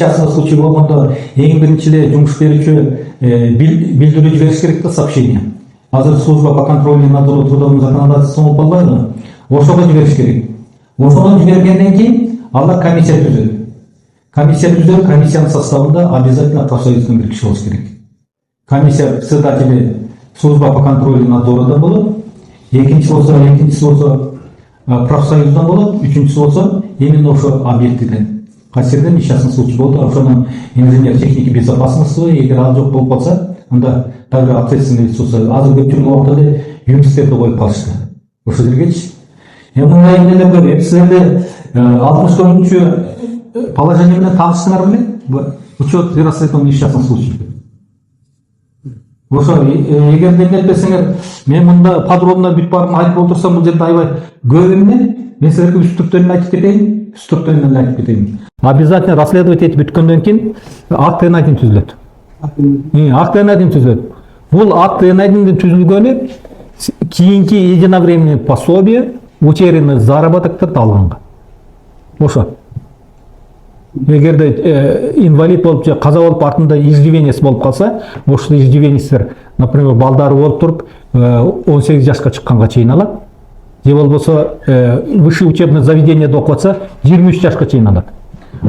несчастный случай болгондо эң биринчи эле жумуш берүүчү билдирүү жибериш керек да, сообщение. Азыр служба по контролю и надзору трудовым законодательством болуп калбайбы? Ошого жибериш керек. Ошого жибергенден кийин алар комиссия түзөт. Комиссия түзөп, комиссиянын составында обязательно профсоюздун бир киши болуш керек. Комиссия председатели служба по контролю и надзору болот. Экинчиси болсо профсоюздан болот, үчүнчүсү болсо именно ошо объектиден. Кайсы жерде несчастный случай болду, ошонун инженер техники безопасности, эгер ал жок болуп калса, анда дагы ответственный лицо. Азыр көпчүлүк убакта эле юристтерди коюп калышты. Ошол жергечи. Мындай эмнелер бар. Силерде 64-чү положение менен таанышсыңар беле? Учет и расследование несчастных случаев. Ошо эгерде эмнетпесеңер, мен мында подробно бүт баарын айтып олтурсам, бул жерде аябай көп эмне. Мен силерге үстүртөнүн айтып кетейин. Обязательно расследовать этип бүткөндөн кийин акт ТНА-ден түзүлөт. Акт ТНА-ден түзүлөт. Бул акт ТНА-ден түзүлгөнү кийинки единовременный пособие, утерянный заработоктор алганга. Ошо. Эгерде инвалид болуп же каза болуп артында иждивенец болуп калса, ошол иждивенецтер, например, балдары болуп туруп 18 жашка чыкканга чейин алат. Же болбосо высшее учебное заведениеде окуп атса 23 жашка чейин алат.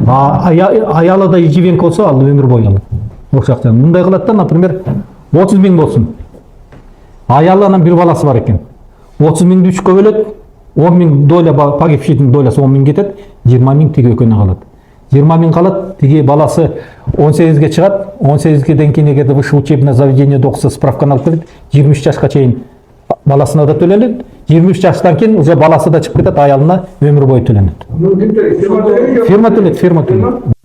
Аялы да иждивенка болсо ал өмүр бою алат. Ошол мындай кылат да, например, 30 миң болсун. Аялы анан бир баласы бар экен. 30 миңди 3-кө бөлөт, 10 миң доля погибшийдин долясы 10 миң кетет, 20 миң тиги экөөнө калат. 20 миң калат, тиги баласы 18-ге чыгат, 18-ден кийин эгерде высшее учебное заведениеде окуса справканы алып келет, 23 жашка чейин баласына да төлөнөт, 23 жаштан кийин уже баласы да чыгып кетет, аялына өмүр бою төлөнөт. Фирма төлөйт.